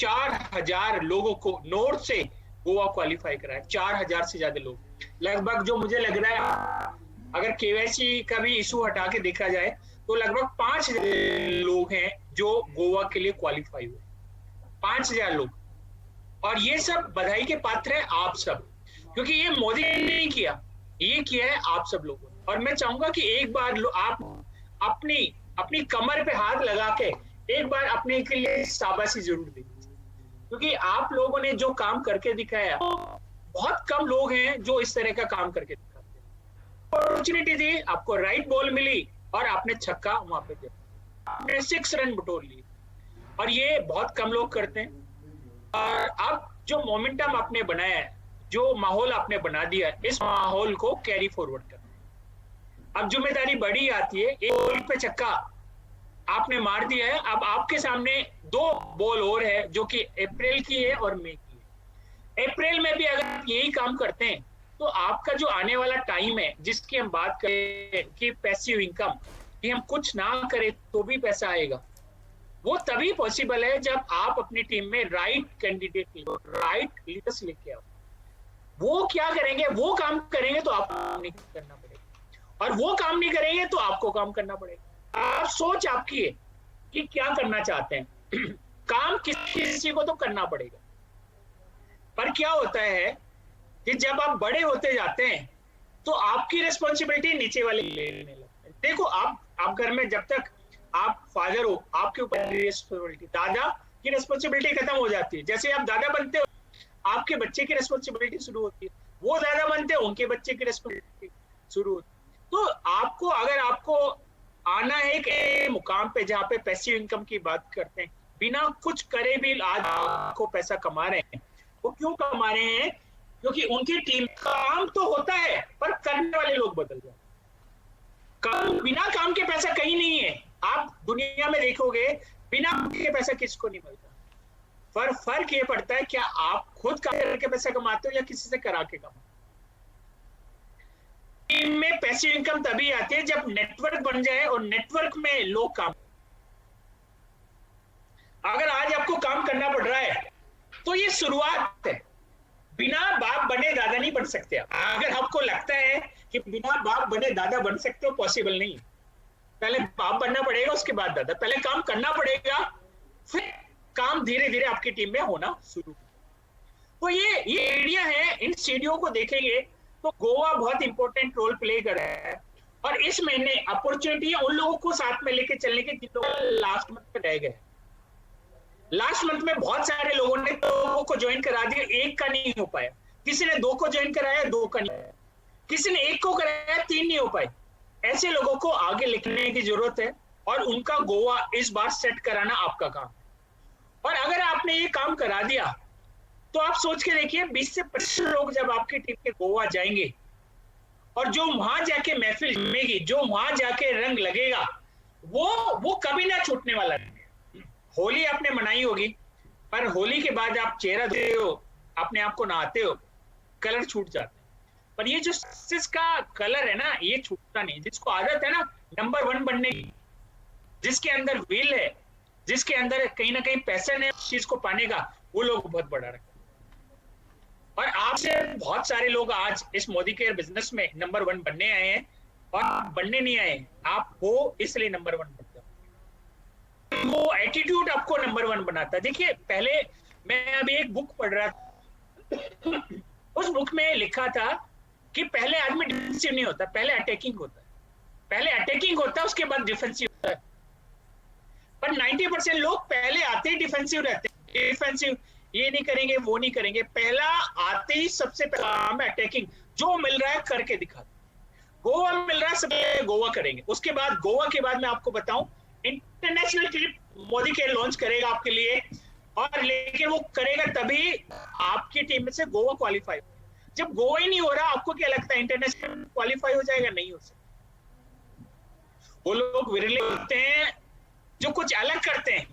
4,000 लोगों को नॉर्थ से गोवा क्वालिफाई कराया, 4,000 से ज्यादा लोग लगभग। जो मुझे लग रहा है अगर केवाईसी का भी इशू हटा के देखा जाए तो लगभग 5,000 लोग हैं जो गोवा के लिए क्वालिफाई हुए, 5,000 लोग। और ये सब बधाई के पात्र है आप सब, क्योंकि ये मोदी ने नहीं किया, ये किया है आप सब लोगों ने। और मैं चाहूंगा कि एक बार आप अपनी अपनी कमर पे हाथ लगा के एक बार अपने के लिए शाबाशी जरूर दीजिए, क्योंकि आप लोगों ने जो काम करके दिखाया, बहुत कम लोग हैं जो इस तरह का काम करके दिखाते हैं। अपॉर्चुनिटी दी, आपको राइट बॉल मिली और आपने छक्का वहां पे दिया, आपने 6 रन बटोर लिए, और ये बहुत कम लोग करते हैं। और अब जो मोमेंटम आपने बनाया है, जो माहौल आपने बना दिया है, इस माहौल को कैरी फॉरवर्ड करना है। अब जिम्मेदारी बड़ी आती है, एक बॉल पे छक्का आपने मार दिया है, अब आपके सामने 2 बॉल और है जो कि अप्रैल की है और मई की है। अप्रैल में भी अगर आप यही काम करते हैं तो आपका जो आने वाला टाइम है, जिसकी हम बात करें कि पैसिव इनकम, कि हम कुछ ना करें तो भी पैसा आएगा, वो तभी पॉसिबल है जब आप अपनी टीम में राइट कैंडिडेट, राइट लीडर्स लेके आओ। वो क्या करेंगे, वो काम करेंगे तो आपको नहीं करना पड़ेगा, और वो काम नहीं करेंगे तो आपको काम करना पड़ेगा। आप सोच आपकी है कि क्या करना चाहते हैं काम किसी को तो करना पड़ेगा। पर क्या होता है कि जब आप बड़े होते जाते हैं तो आपकी रिस्पॉन्सिबिलिटी नीचे वाले लेने लगते हैं। देखो आप घर में जब तक आप फादर हो, आपके ऊपर रिस्पॉन्सिबिलिटी, दादा की रिस्पॉन्सिबिलिटी खत्म हो जाती है। जैसे आप दादा बनते हो, आपके बच्चे की रिस्पॉन्सिबिलिटी शुरू होती है, वो दादा बनते हैं, उनके बच्चे की रिस्पॉन्सिबिलिटी शुरू होती है। तो आपको, अगर आपको आना है एक मुकाम पे जहाँ पे पैसिव इनकम की बात करते हैं, बिना कुछ करे भी आज आपको पैसा कमा रहे हैं, वो क्यों कमा रहे हैं? क्योंकि उनकी टीम, काम तो होता है पर करने वाले लोग बदल जाते हैं। काम, बिना काम के पैसा कहीं नहीं है। आप दुनिया में देखोगे बिना काम के पैसा किसको नहीं मिलता। पर फर्क ये पड़ता है क्या आप खुद काम करके पैसा कमाते हो या किसी से करा के कमाते हो। टीम में पैसिव इनकम तभी आती है जब नेटवर्क बन जाए और नेटवर्क में लोग काम। अगर आज आपको काम करना पड़ रहा है तो ये शुरुआत है, बिना बाप बने दादा नहीं बन सकते आप। अगर आपको लगता है कि बिना बाप बने दादा बन सकते हो, पॉसिबल नहीं। पहले बाप बनना पड़ेगा, उसके बाद दादा। पहले काम करना पड़ेगा, फिर काम धीरे धीरे आपकी टीम में होना शुरू। तो ये एरिया है, इन सीढ़ियों को देखेंगे तो गोवा बहुत इंपॉर्टेंट रोल प्ले कर रहा है। और इस महीने अपॉर्चुनिटी है उन लोगों को साथ में लेके चलने के जिन लोग लास्ट मंथ में रह गए। लास्ट मंथ में बहुत सारे लोगों ने 2 को ज्वाइन करा दिया, 1 का नहीं हो पाया। किसी ने 2 को ज्वाइन कराया, 2 का नहीं पाया। किसी ने 1 को कराया, 3 नहीं हो पाए। ऐसे लोगों को आगे लिखने की जरूरत है और उनका गोवा इस बार सेट कराना आपका काम है। और अगर आपने ये काम करा दिया तो आप सोच के देखिए 20 से 25 लोग जब आपकी टीम के गोवा जाएंगे और जो वहां जाके महफिल जमेगी, जो वहां जाके रंग लगेगा, वो कभी ना छूटने वाला है। होली आपने मनाई होगी, पर होली के बाद आप चेहरा धोते हो, अपने आप को नहाते हो, कलर छूट जाते हैं। पर ये जो सक्सेस का कलर है ना, ये छूटता नहीं। जिसको आदत है ना नंबर 1 बनने की, जिसके अंदर विल है, जिसके अंदर कहीं ना कहीं पैशन है उस चीज को पाने का, वो लोग बहुत बड़ा रखते हैं। और आपसे बहुत सारे लोग आज इस मोदी केयर बिजनेस में नंबर 1 बनने आए हैं, और बनने नहीं आए, आप हो इसलिए नंबर 1 बन जाओ। वो एटीट्यूड आपको नंबर 1 बनाता है। देखिए, पहले मैं अभी एक बुक पढ़ रहा था, उस बुक में लिखा था कि पहले आदमी डिफेंसिव नहीं होता, पहले अटैकिंग होता है। पहले अटैकिंग होता है, उसके बाद डिफेंसिव होता है। पर 90% लोग पहले आते ही डिफेंसिव रहते हैं। डिफेंसिव, ये नहीं करेंगे, वो नहीं करेंगे। पहला आते ही सबसे पहला काम है अटैकिंग, जो मिल रहा है करके दिखाते। गोवा मिल रहा है, सबसे गोवा करेंगे। उसके बाद गोवा के बाद मैं आपको बताऊं, इंटरनेशनल ट्रिप मोदी के लॉन्च करेगा आपके लिए, और लेकिन वो करेगा तभी आपकी टीम में से गोवा क्वालिफाई। जब गोवा ही नहीं हो रहा, आपको क्या लगता है इंटरनेशनल क्वालिफाई हो जाएगा? नहीं हो सकता। वो लोग विरले होते हैं जो कुछ अलग करते हैं।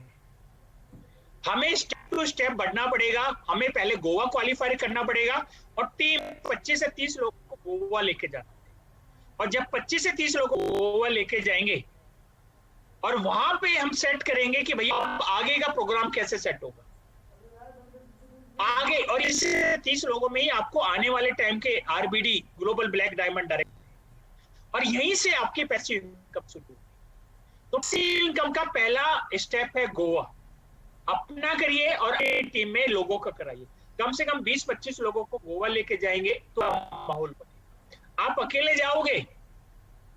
हमें स्टेप टू स्टेप बढ़ना पड़ेगा। हमें पहले गोवा क्वालिफाई करना पड़ेगा, और टीम 25 से 30 लोगों को गोवा लेके जाना। और जब 25 से 30 लोग गोवा लेके जाएंगे और वहां पे हम सेट करेंगे कि भैया आगे का प्रोग्राम कैसे सेट होगा। आगे, और इस 30 लोगों में ही आपको आने वाले टाइम के RBD, global black diamond direct, और यहीं से आपकी पैसिव इनकम शुरू होगी। तो पैसिव इनकम का पहला स्टेप है गोवा। अपना करिए और टीम में लोगों का कराइए। कम से कम 20-25 लोगों को गोवा लेके जाएंगे तो माहौल बनेगा। आप अकेले जाओगे,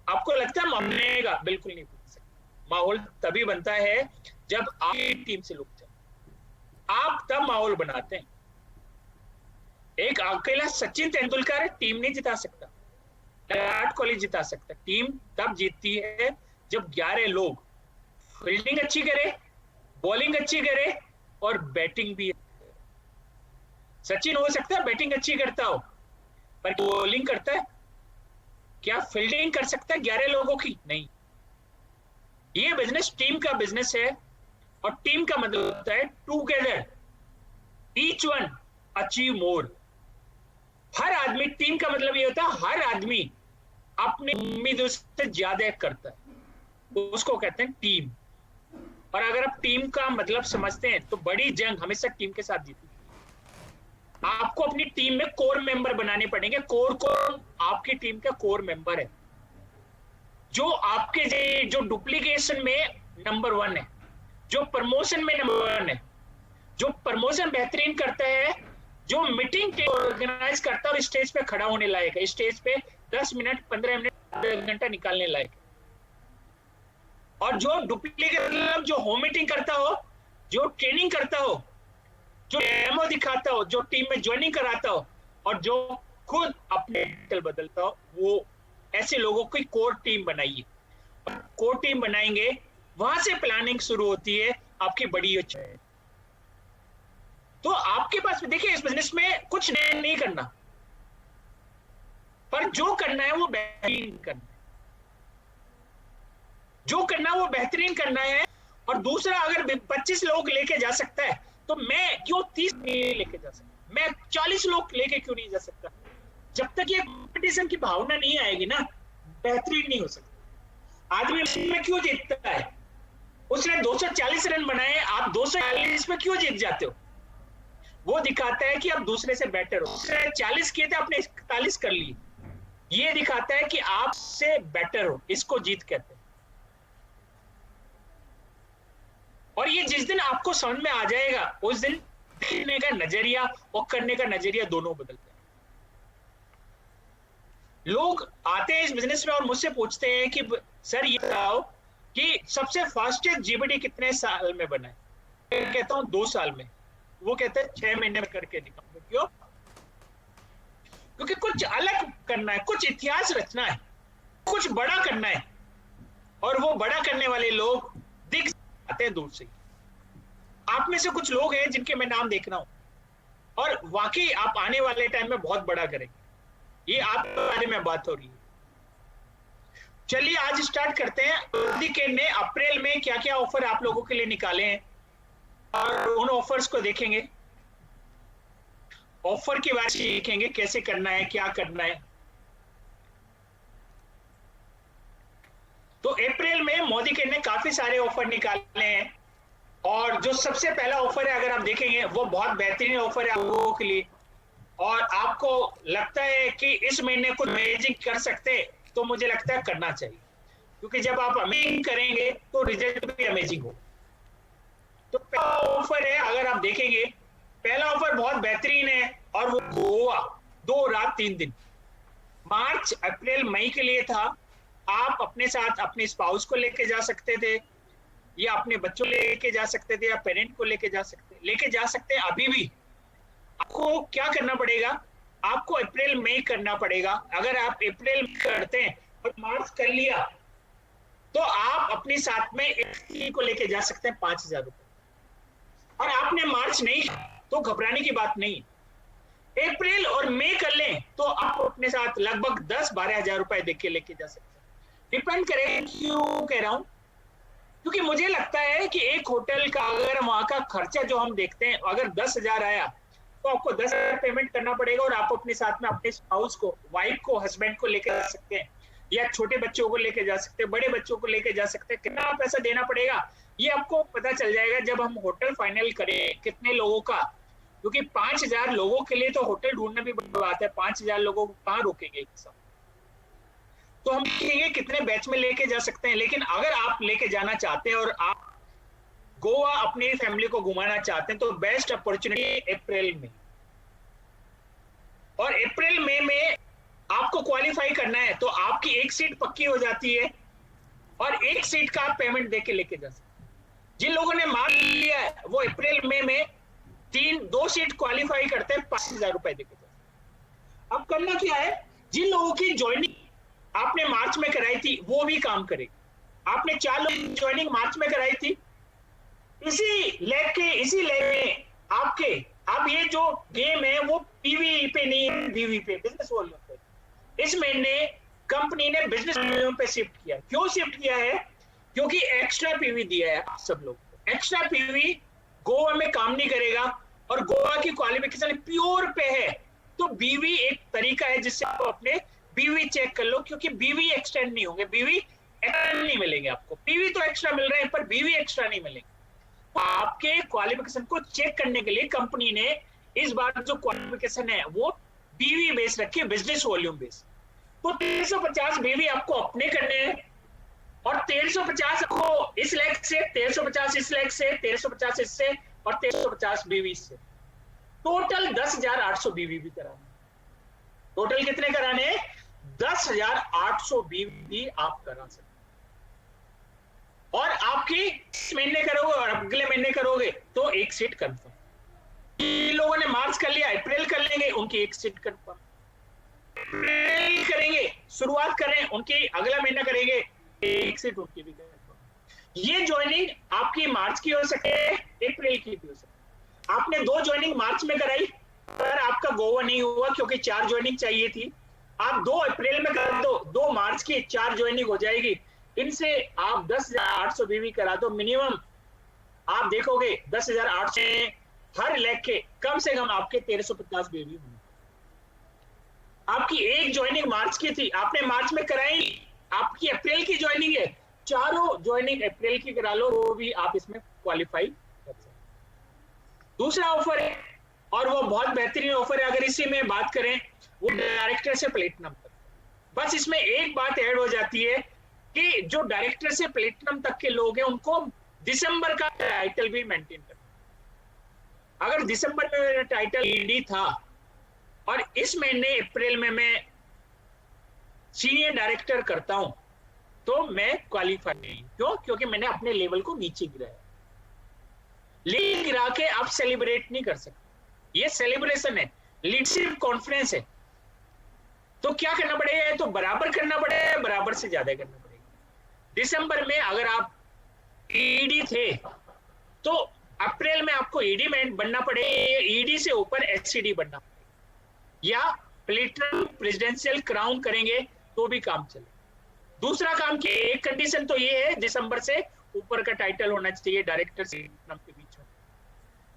आपको लगता है बनेगा? बिल्कुल नहीं बन सकता। माहौल तभी बनता है जब आपकी टीम से लोग जाए, आप तब माहौल बनाते हैं। एक अकेला सचिन तेंदुलकर टीम नहीं जिता सकता, विराट कोहली जिता सकता। टीम तब जीतती है जब 11 लोग फील्डिंग अच्छी करे, बॉलिंग अच्छी करे और बैटिंग भी। सचिन हो सकता है बैटिंग अच्छी करता हो, पर बॉलिंग करता है क्या? फील्डिंग कर सकता है 11 लोगों की? नहीं। ये बिजनेस टीम का बिजनेस है, और टीम का मतलब होता है together each one achieve more. हर आदमी, टीम का मतलब ये होता है हर आदमी अपनी उम्मीदों से ज्यादा करता है, तो उसको कहते हैं टीम। और अगर आप टीम का मतलब समझते हैं तो बड़ी जंग हमेशा टीम के साथ जीती। आपको अपनी टीम में कोर मेंबर बनाने पड़ेंगे। कोर को आपकी टीम का कोर मेंबर है, जो आपके जो डुप्लीकेशन में नंबर 1 है, जो प्रमोशन में नंबर 1 है, जो प्रमोशन बेहतरीन करता है, जो मीटिंग ऑर्गेनाइज करता है और स्टेज पे खड़ा होने लायक है, स्टेज पे 10 मिनट 15 मिनट आधा घंटा निकालने लायक है। और जो डुप्लीकेट, जो होम मीटिंग करता हो, जो ट्रेनिंग करता हो, जो डेमो दिखाता हो, जो टीम में ज्वाइनिंग कराता हो, और जो खुद अपने टाइटल बदलता हो, वो ऐसे लोगों की कोर टीम बनाइए। कोर टीम बनाएंगे, वहां से प्लानिंग शुरू होती है आपकी बड़ी। तो आपके पास देखिए, इस बिजनेस में कुछ नहीं करना, पर जो करना है वो बेहतरीन करना है। जो करना है वो बेहतरीन करना है। और दूसरा, अगर 25 लोग लेके जा सकता है तो मैं क्यों 30 नहीं लेके जा सकता? मैं 40 लोग लेके क्यों नहीं जा सकता? जब तक ये कंपटीशन की भावना नहीं आएगी ना, बेहतरीन नहीं हो सकता। आदमी में क्यों जीतता है? उसने 240 रन बनाए, आप 240 में क्यों जीत जाते हो? वो दिखाता है कि आप दूसरे से बेटर हो। उसने 40 किए थे, आपने 41 कर लिए। ये दिखाता है कि आप से बेटर हो, इसको जीत कहते हैं। और ये जिस दिन आपको समझ में आ जाएगा, उस दिन देखने का नजरिया और करने का नजरिया दोनों बदलते हैं। लोग आते हैं इस बिजनेस में और मुझसे पूछते हैं कि सर ये बताओ कि सबसे फास्टेस्ट जीबीडी कितने साल में बना है? मैं कहता हूं 2 साल में। वो कहते हैं 6 महीने में करके दिखाओ। क्यों? क्योंकि कुछ अलग करना है, कुछ इतिहास रचना है, कुछ बड़ा करना है, और वो बड़ा करने वाले लोग दिख आते हैं दूर से। आप में से कुछ लोग हैं जिनके मैं नाम देख रहा हूं, और वाकई आप आने वाले टाइम में बहुत बड़ा करेंगे। ये आपके बारे में बात हो रही है। चलिए आज स्टार्ट करते हैं। सिंडिकेट ने अप्रैल में क्या क्या ऑफर आप लोगों के लिए निकाले हैं, और उन ऑफर्स को देखेंगे, ऑफर के बारे में सीखेंगे, कैसे करना है, क्या करना है। तो अप्रैल में मोदी केंद्र ने काफी सारे ऑफर निकाले हैं, और जो सबसे पहला ऑफर है, अगर आप देखेंगे, वो बहुत बेहतरीन ऑफर है आप लोगों के लिए। और आपको लगता है कि इस महीने कुछ अमेजिंग कर सकते, तो मुझे लगता है करना चाहिए, क्योंकि जब आप अमेजिंग करेंगे तो रिजल्ट भी अमेजिंग हो। तो पहला ऑफर है, अगर आप देखेंगे, पहला ऑफर बहुत बेहतरीन है, और वो गोवा 2 रात 3 दिन, मार्च अप्रैल मई के लिए था। आप अपने साथ अपने स्पाउस को लेके जा सकते थे, या अपने बच्चों लेके जा सकते थे, या पेरेंट को लेके जा सकते हैं। अभी भी आपको क्या करना पड़ेगा? आपको अप्रैल मई करना पड़ेगा। अगर आप अप्रैल में करते हैं और मार्च कर लिया, तो आप अपने साथ में एक को लेके जा सकते हैं 5,000 रुपए। और आपने मार्च नहीं तो घबराने की बात नहीं। अप्रैल और मई कर लें तो आप अपने साथ लगभग 10-12 हजार रुपए देख के लेके जा सकते हैं। डिपेंड करेगा। क्यों कह रहा हूं? क्योंकि मुझे लगता है कि एक होटल का अगर वहां का खर्चा जो हम देखते हैं, अगर 10,000 आया तो आपको 10,000 पेमेंट करना पड़ेगा, और आप अपने साथ में अपने स्पाउस को, वाइफ को, हस्बैंड को लेकर जा सकते हैं, या छोटे बच्चों को लेके जा सकते हैं, बड़े बच्चों को लेके जा सकते हैं। कितना पैसा देना पड़ेगा ये आपको पता चल जाएगा जब हम होटल फाइनल करें, कितने लोगों का क्योंकि 5,000 लोगों के लिए तो होटल ढूंढना भी बड़ी बात है। 5,000 लोगों को कहाँ रोकेंगे एक साथ? तो हम देखेंगे कितने बैच में लेके जा सकते हैं। लेकिन अगर आप लेके जाना चाहते हैं और आप गोवा अपनी फैमिली को घुमाना चाहते हैं तो बेस्ट अपॉर्चुनिटी अप्रैल में। और अप्रैल मई में आपको क्वालिफाई करना है तो आपकी एक सीट पक्की हो जाती है और एक सीट का आप पेमेंट देके लेके जा सकते हैं। जिन लोगों ने मान लिया है वो अप्रैल मई में 2 सीट क्वालिफाई करते हैं 5,000 रुपए देके जा सकते हैं। अब करना क्या है, जिन लोगों की ज्वाइनिंग आपने मार्च में कराई थी वो भी काम करेगी। आपने 4 लोग ज्वाइनिंग मार्च में कराई थी, इसी लेग में आपके अब ये जो गेम है वो पीवी पे नहीं है, बीवी पे, बिजनेस वॉल्यूम पे। इस महीने कंपनी ने बिजनेस वॉल्यूम पे शिफ्ट किया। क्यों शिफ्ट किया है? क्योंकि एक्स्ट्रा पीवी दिया है सब लोग को। एक्स्ट्रा पीवी गोवा में काम नहीं करेगा और गोवा की क्वालिफिकेशन प्योर पे है, तो बीवी एक तरीका है जिससे आप अपने बीवी चेक कर लो, क्योंकि बीवी एक्सटेंड नहीं होंगे, बीवी एक्स्ट्रा नहीं मिलेंगे आपको। पीवी तो एक्स्ट्रा मिल रहे हैं पर बीवी एक्स्ट्रा नहीं मिलेंगे। आपके क्वालिफिकेशन को चेक करने के लिए कंपनी ने इस बार जो क्वालिफिकेशन है वो बीवी बेस रखी है, बिजनेस वॉल्यूम बेस। तो 1350 बीवी आपको अपने करने हैं और 1350 को इस लेग से, 1350 इस लेग से, 1350 इससे और 1350 बीवी से, टोटल 10,800 बीवी भी कराने। टोटल कितने कराने? 10,800 बीवी आप करा सकते। और आपकी इस महीने करोगे और अगले महीने करोगे तो एक सीट कंफर्म। जिन लोगों ने मार्च कर लिया अप्रैल कर लेंगे, उनकी एक सीट कंफर्म। अप्रैल करेंगे, शुरुआत करें, उनकी अगला महीना करेंगे, एक सीट उनकी भी कंफर्म। ये ज्वाइनिंग आपकी मार्च की हो सकती है, अप्रैल की भी हो सकती है। आपने 2 ज्वाइनिंग मार्च में कराई पर आपका गोवा नहीं हुआ क्योंकि 4 ज्वाइनिंग चाहिए थी। आप 2 अप्रैल में कर दो, 2 मार्च की 4 ज्वाइनिंग हो जाएगी। इनसे आप 10,800 बीवी करा दो मिनिमम। आप देखोगे 10,800 हर लेग के कम से कम आपके 1350 बीवी होंगे। आपकी एक ज्वाइनिंग मार्च की थी, आपने मार्च में कराई, आपकी अप्रैल की ज्वाइनिंग है, चारों ज्वाइनिंग अप्रैल की करा लो, वो भी आप इसमें क्वालिफाई कर सकते। दूसरा ऑफर है और वो बहुत बेहतरीन ऑफर है। अगर इसी में बात करें, वो डायरेक्टर से प्लेटिनम तक। बस इसमें एक बात ऐड हो जाती है कि जो डायरेक्टर से प्लेटिनम तक के लोग हैं उनको दिसंबर का टाइटल भी मेंटेन करना। अगर दिसंबर में मेरा टाइटल ईडी था और इस महीने अप्रैल में मैं सीनियर डायरेक्टर करता हूं तो मैं क्वालिफाई नहीं। क्यों? क्योंकि मैंने अपने लेवल को नीचे गिराया। लेकिन गिरा के आप सेलिब्रेट नहीं कर सकते। ये सेलिब्रेशन है, लीडरशिप कॉन्फ्रेंस है। तो क्या करना पड़ेगा? तो बराबर करना पड़ेगा, बराबर से ज्यादा करना पड़ेगा। दिसंबर में अगर आप ईडी थे तो अप्रैल में आपको ईडी में बनना पड़ेगा, ईडी से ऊपर एचसीडी बनना पड़ेगा, या प्लेटिनम प्रेसिडेंशियल क्राउन करेंगे तो भी काम चले। दूसरा काम की एक कंडीशन तो ये है, दिसंबर से ऊपर का टाइटल होना चाहिए डायरेक्टर से के बीच में।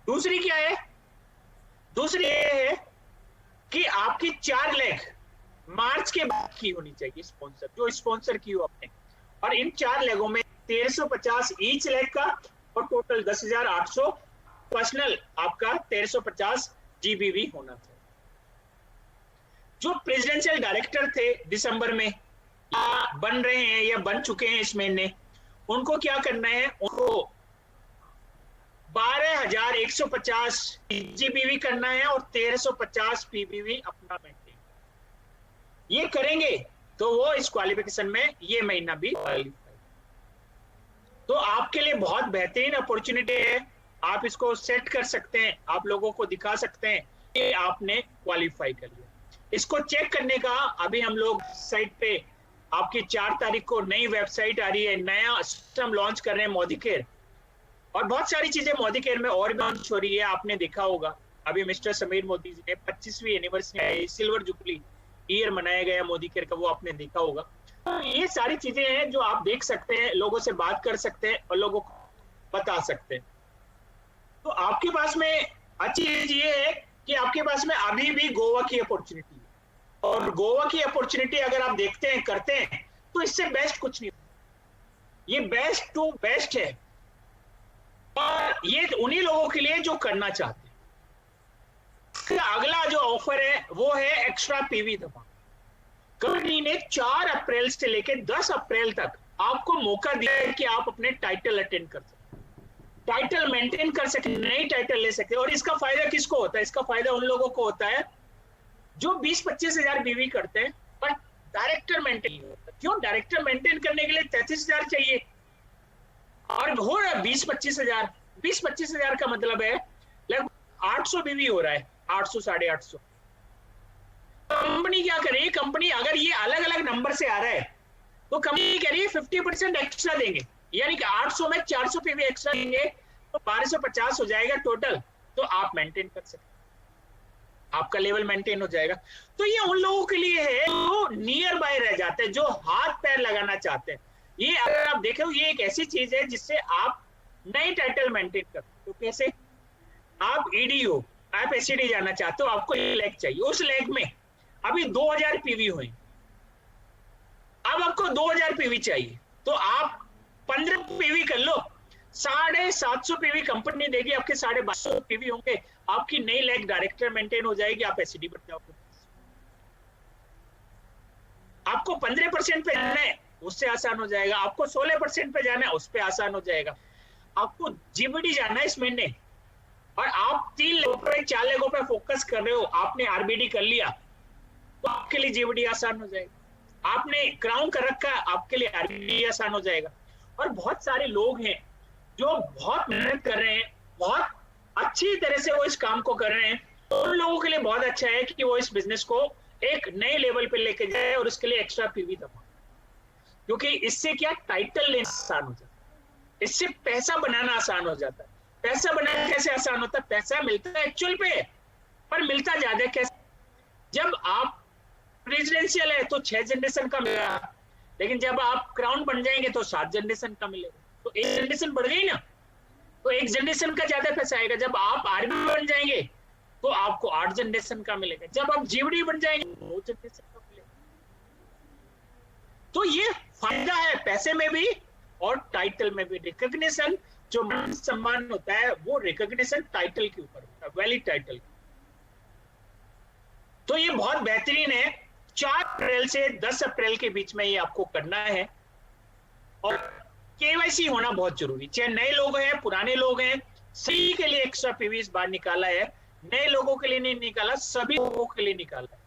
दूसरी क्या है? दूसरी ये है कि आपकी 4 लेग मार्च के बाद की होनी चाहिए, स्पॉन्सर जो स्पॉन्सर की हो आपने। और इन 4 लेगों में 1350 ईच लेग का और टोटल 10,800 पर्सनल आपका 1350 जीबीवी होना चाहिए। जो प्रेसिडेंशियल डायरेक्टर थे दिसंबर में या बन रहे हैं या बन चुके हैं इस महीने, उनको क्या करना है? उनको 12,150 जीबीवी करना है और 1350 पीबीवी अपना मेंटेन। ये करेंगे तो वो इस क्वालिफिकेशन में ये महीना भी क्वालिफाई। तो आपके लिए बहुत बेहतरीन अपॉर्चुनिटी है। आप इसको सेट कर सकते हैं, आप लोगों को दिखा सकते हैं कि आपने क्वालिफाई कर लिया। इसको चेक करने का अभी हम लोग साइट पे आपकी 4 तारीख को नई वेबसाइट आ रही है, नया सिस्टम लॉन्च कर रहे हैं मोदी केयर, और बहुत सारी चीजें मोदी केयर में और भी लॉन्च हो रही है। आपने देखा होगा अभी मिस्टर समीर मोदी जी ने 25वीं एनिवर्सरी सिल्वर जुबली ईयर मनाया गया मोदी केयर का, वो आपने देखा होगा। तो ये सारी चीजें हैं जो आप देख सकते हैं, लोगों से बात कर सकते हैं और लोगों को बता सकते हैं। तो आपके पास में अच्छी चीज ये है कि आपके पास में अभी भी गोवा की अपॉर्चुनिटी है, और गोवा की अपॉर्चुनिटी अगर आप देखते हैं, करते हैं, तो इससे बेस्ट कुछ नहीं। ये बेस्ट टू बेस्ट है और ये उन्हीं लोगों के लिए जो करना चाहते हैं। इसका अगला जो ऑफर है वो है एक्स्ट्रा पीवी धमाका। कंपनी ने 4 अप्रैल से लेकर 10 अप्रैल तक आपको मौका दिया है कि आप अपने टाइटल अटेंड कर सकते, टाइटल मेंटेन कर सकते, नई टाइटल ले सकते। और इसका फायदा किसको होता है? इसका फायदा उन लोगों को होता है जो 20-25 हजार बीवी करते हैं पर डायरेक्टर मेंटेन नहीं होता। क्यों? डायरेक्टर मेंटेन करने के लिए 33 हजार चाहिए और हो रहा है 20-25 हजार। 20-25 हजार का मतलब है लगभग 800 बीवी हो रहा है, 800 850। कंपनी क्या कर रही है? कंपनी अगर ये अलग अलग नंबर से आ रहा है तो कंपनी कह रही है 50% एक्स्ट्रा देंगे, यानी कि 800 में 400 पीवी एक्स्ट्रा देंगे तो 1250 हो जाएगा टोटल। तो आप मेंटेन कर सकते, आपका लेवल मेंटेन हो जाएगा। तो ये उन लोगों के लिए है जो नियर बाय रह जाते हैं, जो हाथ पैर लगाना चाहते हैं। ये अगर आप देखें ये एक ऐसी चीज है जिससे आप नई टाइटल मेंटेन करते हो। तो कैसे? आप ईडी हो, आप एसईडी जाना चाहते हो, आपको लेग चाहिए, उस लेग में अभी 2000 पीवी हुई, अब आपको 2000 पीवी चाहिए तो आप 15 पीवी कर लो, 750 पीवी कंपनी देगी, आपके 1250 पीवी होंगे, आपकी नई लेग डायरेक्टर मेंटेन हो जाएगी, आप एसईडी बन जाओगे। आपको 15% पे जाना है उससे आसान हो जाएगा, आपको 16% पे जाना है उस पे आसान हो जाएगा, आपको जीबीडी जाना है इस महीने और आप 3 लेगों पे 4 लेगों पे फोकस कर रहे हो, आपने आरबीडी कर लिया तो आपके लिए जीबीडी आसान हो जाएगा। आपने क्राउन कर रखा है, आपके लिए आरबीडी आसान हो जाएगा। और बहुत सारे लोग हैं जो बहुत मेहनत कर रहे हैं, बहुत अच्छी तरह से वो इस काम को कर रहे हैं, तो उन लोगों के लिए बहुत अच्छा है कि वो इस बिजनेस को एक नए लेवल पे लेके जाए और उसके लिए एक्स्ट्रा पीवी दबा, क्योंकि इससे क्या टाइटल लेना आसान हो जाता है, इससे पैसा बनाना आसान हो जाता है। पैसा बनाना कैसे आसान होता है? पैसा मिलता है एक्चुअल पे, पर मिलता ज्यादा कैसे? जब आप प्रेसिडेंशियल है तो 6 जनरेशन का मिलेगा, लेकिन जब आप क्राउन बन जाएंगे तो 7 जनरेशन का मिलेगा, तो 1 जनरेशन बढ़ गई ना, तो 1 जनरेशन का ज्यादा पैसा आएगा। जब आप आर्मी बन जाएंगे तो आपको 8 जनरेशन का मिलेगा, जब आप जीवड़ी बन जाएंगे 9 जनरेशन का मिलेगा। तो ये फायदा है पैसे में भी और टाइटल में भी। रिकॉग्निशन जो मान सम्मान होता है वो रिकॉग्निशन टाइटल के ऊपर होता है, वैलिड टाइटल। तो ये बहुत बेहतरीन है। 4 अप्रैल से 10 अप्रैल के बीच में ये आपको करना है और केवाईसी होना बहुत जरूरी, चाहे नए लोग हैं पुराने लोग हैं, सभी के लिए एक्स्ट्रा पीवी इस बार निकाला है, नए लोगों के लिए नहीं निकाला, सभी लोगों के लिए निकाला है।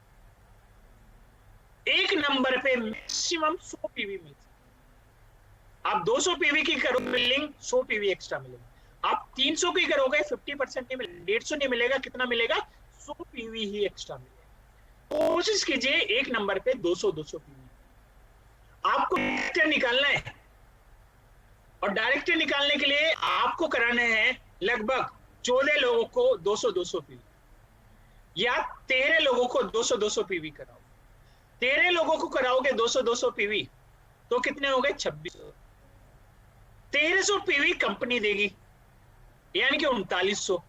एक नंबर पे मैक्सिमम 100 पीवी मिल सकता है। आप 200 पीवी की करो बिलिंग, 100 पीवी एक्स्ट्रा मिलेगा। आप 300 की करोगे 50% नहीं मिलेगा, 150 नहीं मिलेगा, कितना मिलेगा? 100 पीवी ही एक्स्ट्रा मिलेगा। कोशिश कीजिए एक नंबर पे 200 पीवी। आपको डायरेक्टर निकालना है और डायरेक्टर निकालने के लिए आपको कराना है लगभग 14 लोगों को 200 पीवी या 13 लोगों को 200 पीवी कराओ। 13 लोगों को कराओगे 200 पीवी तो कितने हो गए? 2600। 1300 पीवी कंपनी देगी यानी कि 3900।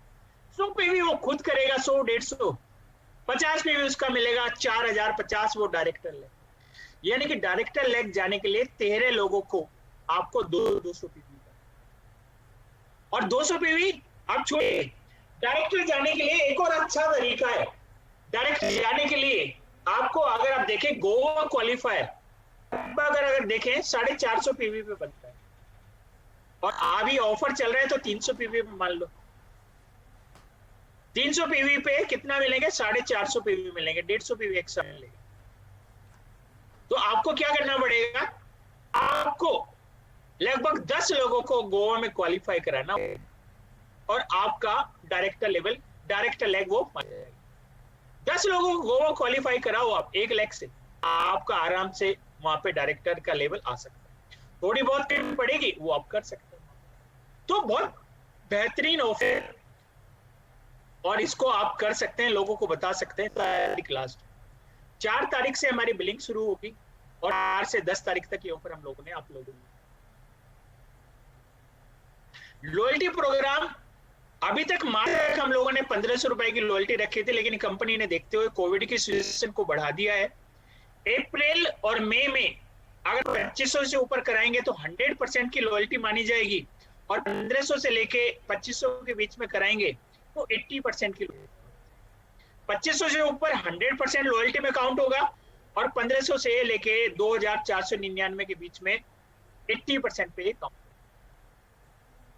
100 पीवी वो खुद करेगा, 100 150, 50 पीवी उसका मिलेगा, 4050 वो डायरेक्टर लेग, यानी कि डायरेक्टर लेग जाने के लिए 13 लोगों को आपको 200 पीवी और 200 पीवी आप छोड़िए। डायरेक्टर जाने के लिए एक और अच्छा तरीका है। डायरेक्टर जाने के लिए आपको अगर आप देखें गोवा क्वालिफायर अगर देखें 450 पीवी पे बनता है और अभी ऑफर चल रहा है तो 300 पीवी पे मान लो। 300 पीवी पे कितना मिलेंगे? 450 पीवी मिलेंगे, 150 पीवी एक्स्ट्रा मिलेंगे। तो आपको क्या करना पड़ेगा? आपको लगभग 10 लोगों को गोवा में क्वालिफाई कराना और आपका डायरेक्टर लेवल, डायरेक्टर लेग वो 10 लोगों को गोवा क्वालिफाई कराओ आप 1 लेग से, आपका आराम से वहां पे डायरेक्टर का लेवल आ सकता है। थोड़ी बहुत पेमेंट पड़ेगी वो आप कर सकते हैं। तो बहुत बेहतरीन ऑफर और इसको आप कर सकते हैं, लोगों को बता सकते हैं। तारीख लास्ट 4 तारीख से हमारी बिलिंग शुरू होगी और 4 से 10 तारीख तक ये ऑफर हम लोगों ने आप लोगों ने। लॉयल्टी प्रोग्राम अभी तक मार्च तक हम लोगों ने 1500 रुपए की लॉयल्टी रखी थी, लेकिन कंपनी ने देखते हुए कोविड की सिचुएशन को बढ़ा दिया है। अप्रैल और मई में अगर 2500 से ऊपर कराएंगे तो 100% की लॉयल्टी मानी जाएगी और 1500 से लेके 2500 के बीच में कराएंगे तो 80% की लॉयल्टी। 2500 से ऊपर 100% लॉयल्टी में काउंट होगा, और 1500 से लेके 2499 के बीच में 80% पे काउंट।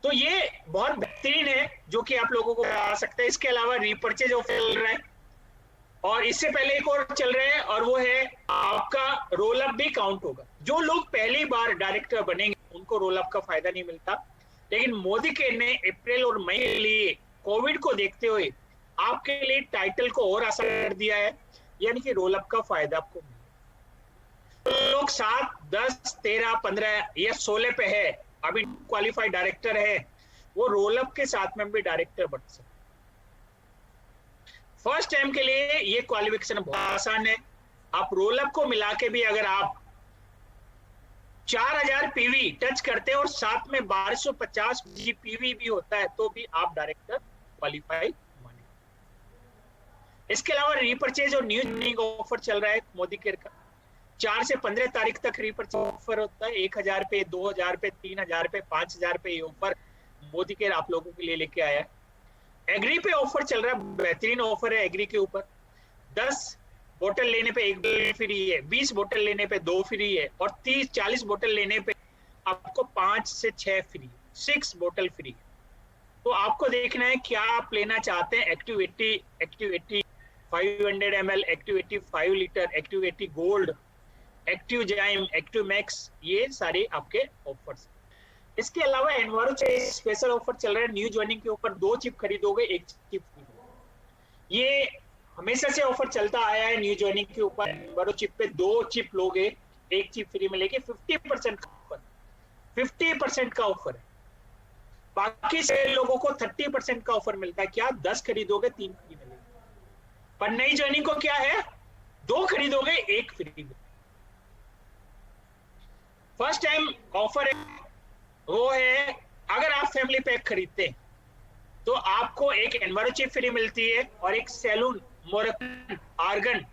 तो ये बहुत बेहतरीन है जो कि आप लोगों को आ सकता है। इसके अलावा रीपर्चेज ऑफर चल रहा है, और इससे पहले एक और चल रहा है, और वो है आपका रोल अप भी काउंट होगा। जो लोग पहली बार डायरेक्टर बनेंगे उनको रोल अप का फायदा नहीं मिलता, लेकिन मोदी के ने अप्रैल और मई के लिए कोविड को देखते हुए आपके लिए टाइटल को और आसान कर दिया है, यानी कि रोल अप का फायदा आपको मिलेगा। तो लोग 7, 10, 13, 15 या 16 पे है, अभी क्वालिफाइड डायरेक्टर है, वो रोल अप के साथ में भी डायरेक्टर बन सकते। फर्स्ट टाइम के लिए ये क्वालिफिकेशन बहुत आसान है। आप रोल अप को मिला के भी अगर आप 4000 पीवी टच करते हैं और साथ में 1250 पीवी भी होता है, तो भी आप डायरेक्टर क्वालिफाई माने। इसके अलावा रीपर्चेज और न्यू जॉइनिंग ऑफर चल रहा है मोदी केयर का। 4 से 15 तारीख तक रीपर्चेज ऑफर होता है। 1000 पे, 2000 पे, 3000 पे, 5000 पे ये ऑफर मोदी केयर आप लोगों के लिए लेके आया है। एग्री पे ऑफर चल रहा है, बेहतरीन ऑफर है एग्री के ऊपर। 10 बोतल लेने पे 1 फ्री है, 20 बोतल लेने पे 2 फ्री है, और 30-40 बोतल लेने पे आपको 5 से 6 फ्री, 6 बोतल फ्री। तो आपको देखना है क्या आप लेना चाहते हैं। Active 80 500 ml, active 80 5 litre, active 80 gold, active जाइम, एक्टिव मैक्स, ये सारे आपके ऑफर्स। इसके अलावा एनवारो स्पेशल ऑफर चल रहा है न्यू जॉइनिंग के ऊपर। 2 चिप खरीदोगे 1 चिप फ्री। ये हमेशा से ऑफर चलता आया है न्यू जॉइनिंग के ऊपर। एनवारो चिप पे 2 चिप लोगे 1 चिप फ्री मिलेगी। 50% का ऑफर, 50% का ऑफर है। बाकी से लोगों को 30% का ऑफर मिलता है। क्या 10 खरीदोगे 3 फ्री मिलेगी, पर नई जॉइनिंग को क्या है, 2 खरीदोगे 1 फ्री। फर्स्ट टाइम ऑफर है वो है, अगर आप फैमिली पैक खरीदते हैं तो आपको एक एनवारो चिप फ्री मिलती है, और एक सैलून मोरक्कन आर्गन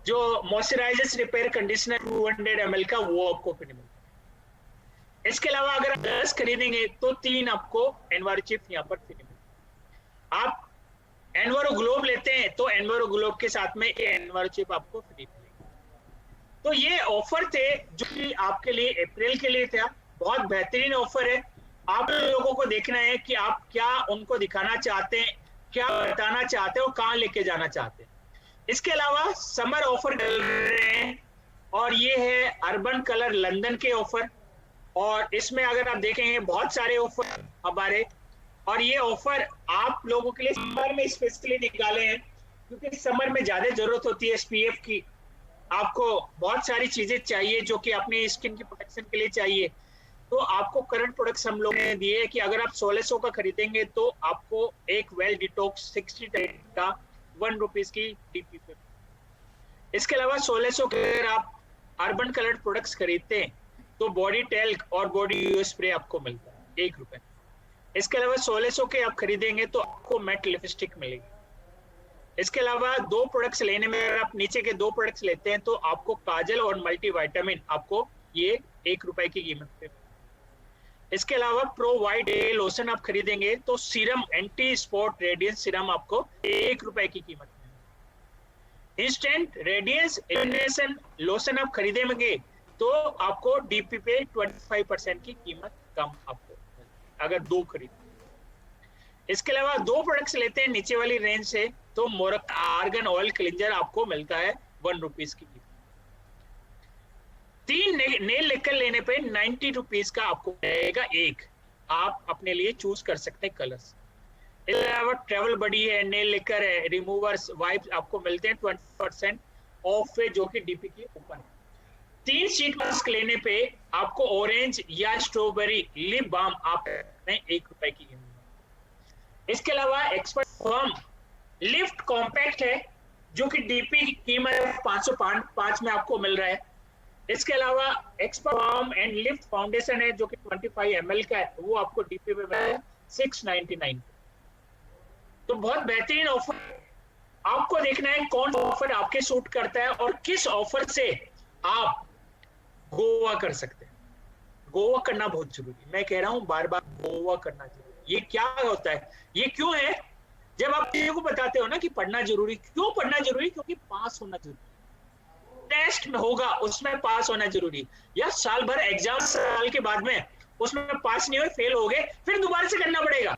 जो मॉइस्चराइजर्स रिपेयर कंडीशनर 200 ml का, वो आपको फ्री मिलता है। इसके अलावा अगर आप 10 खरीदेंगे तो 3 आपको एनवारो चिप यहाँ पर फ्री मिलती है। आप एनवारो ग्लोब लेते हैं तो एनवारो ग्लोब के साथ में एनवारो चिप आपको फ्री मिलेगी। तो ये ऑफर थे जो कि आपके लिए अप्रैल के लिए था। बहुत बेहतरीन ऑफर है। आप लोगों को देखना है कि आप क्या उनको दिखाना चाहते हैं, क्या बताना चाहते हैं और कहां लेके जाना चाहते हैं। इसके अलावा समर ऑफर चल रहे हैं, और ये है अर्बन कलर लंदन के ऑफर। और इसमें अगर आप देखेंगे बहुत सारे ऑफर हमारे, और ये ऑफर आप लोगों के लिए समर में स्पेशली निकाले हैं, क्योंकि समर में ज्यादा जरूरत होती है एसपीएफ की। आपको बहुत सारी चीजें चाहिए जो कि अपनी स्किन की प्रोटेक्शन के लिए चाहिए। तो आपको करंट प्रोडक्ट्स हम लोगों ने दिए कि अगर आप 1600 का खरीदेंगे तो आपको एक वेल डिटॉक्स 60 का 1 रुपीज की डीपी पे। इसके अलावा 1600 के अगर आप अर्बन कलर्ड प्रोडक्ट्स खरीदते हैं तो बॉडी टेल्क और बॉडी यूज स्प्रे आपको मिलता है 1 रुपए। इसके अलावा 1600 के आप खरीदेंगे तो आपको मैट लिपस्टिक मिलेगी। इसके अलावा 2 प्रोडक्ट्स लेने में अगर आप नीचे के 2 प्रोडक्ट्स लेते हैं तो आपको काजल और मल्टीविटामिन आपको ये 1 रुपए की कीमत पे। इसके अलावा प्रो वाइट डे लोशन आप खरीदेंगे तो serum anti spot radiance serum आपको 1 रुपए की कीमत में। इंस्टेंट रेडियंस इल्यूमिनेशन लोशन आप खरीदेंगे तो आपको डीपी पे 25% की कीमत कम आपको अगर 2 खरीद। इसके अलावा 2 प्रोडक्ट्स लेते हैं नीचे वाली रेंज से तो मोरक्कन आर्गन ऑयल क्लींजर आपको मिलता है 1 रुपीज की कीमत। 3 नेल लेकर लेने पे 90 रुपीज का आपको रहेगा एक। आप अपने लिए चूज कर सकते हैं कलर्स। इसके अलावा ट्रेवल बडी है, नेल लेकर है, रिमूवर्स, वाइप्स आपको मिलते हैं 20% ऑफ पे, जो कि डीपी के ऊपर है। 3 शीट मास्क लेने पे आपको ऑरेंज या स्ट्रॉबेरी लिप बाम आप 1 रुपए की कीमत। इसके अलावा एक्सपर्ट फर्म लिफ्ट कॉम्पैक्ट है जो कि डीपी की कीमत 505 में आपको मिल रहा है। इसके अलावा expert firm and lift foundation है जो कि 25 ml का है, वो आपको डीपी में मिल रहा है 699। तो बहुत बेहतरीन ऑफर। आपको देखना है कौन ऑफर आपके सूट करता है और किस ऑफर से आप गोवा कर सकते हैं। गोवा करना बहुत जरूरी, मैं कह रहा हूं बार बार गोवा करना जरूरी। ये क्या होता है, ये क्यों है, जब आप बच्चे को बताते हो ना कि पढ़ना जरूरी, क्यों पढ़ना जरूरी? क्योंकि पास होना जरूरी, टेस्ट में होगा उसमें पास होना जरूरी। या साल भर एग्जाम, साल के बाद में उसमें पास नहीं हुए, फेल हो गए, फिर दोबारा से करना पड़ेगा।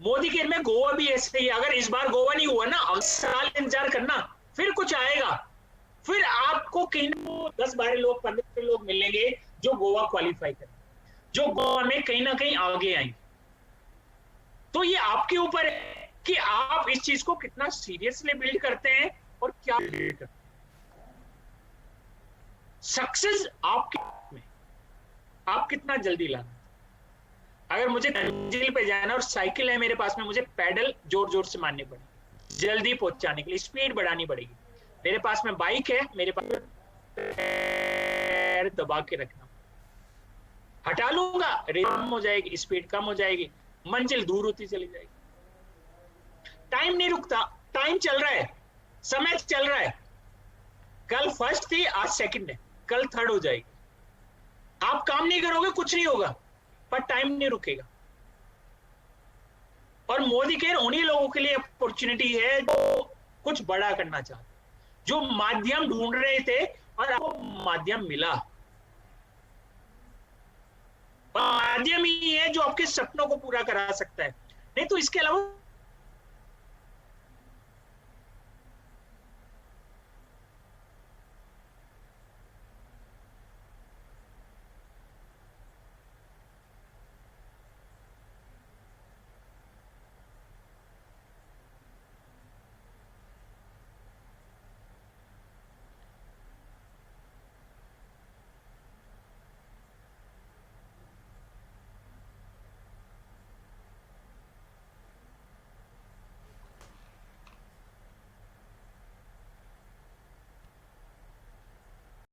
मोदी के में गोवा भी ऐसे ही, अगर इस बार गोवा नहीं हुआ ना, अगले साल इंतजार करना, फिर कुछ आएगा, फिर आपको कहीं 10-12 लोग 15 लोग मिलेंगे जो गोवा क्वालिफाई करें, जो गोवा में कहीं ना कहीं आगे आएंगे। तो ये आपके ऊपर है कि आप इस चीज को कितना सीरियसली बिल्ड करते हैं और क्या बिल्ड करते हैं। सक्सेस आपके में, आप कितना जल्दी लाना। अगर मुझे मंजिल पे जाना और साइकिल है मेरे पास में, मुझे पैडल जोर जोर से मारने पड़ेगी जल्दी पहुंचाने के लिए, स्पीड बढ़ानी पड़ेगी। मेरे पास में बाइक है, मेरे पास पैर दबा के रखना, हटा लूंगा, रेस कम हो जाएगी, स्पीड कम हो जाएगी, मंजिल दूर होती चली जाएगी। टाइम नहीं रुकता, टाइम चल रहा है, समय चल रहा है। कल फर्स्ट थी, आज सेकंड है, कल थर्ड हो जाएगी। आप काम नहीं करोगे कुछ नहीं होगा, पर टाइम नहीं रुकेगा। और मोदी केयर उन्हीं लोगों के लिए अपॉर्चुनिटी है जो कुछ बड़ा करना चाहते, जो माध्यम ढूंढ रहे थे और आपको माध्यम मिला। माध्यम ही है जो आपके सपनों को पूरा करा सकता है, नहीं तो इसके अलावा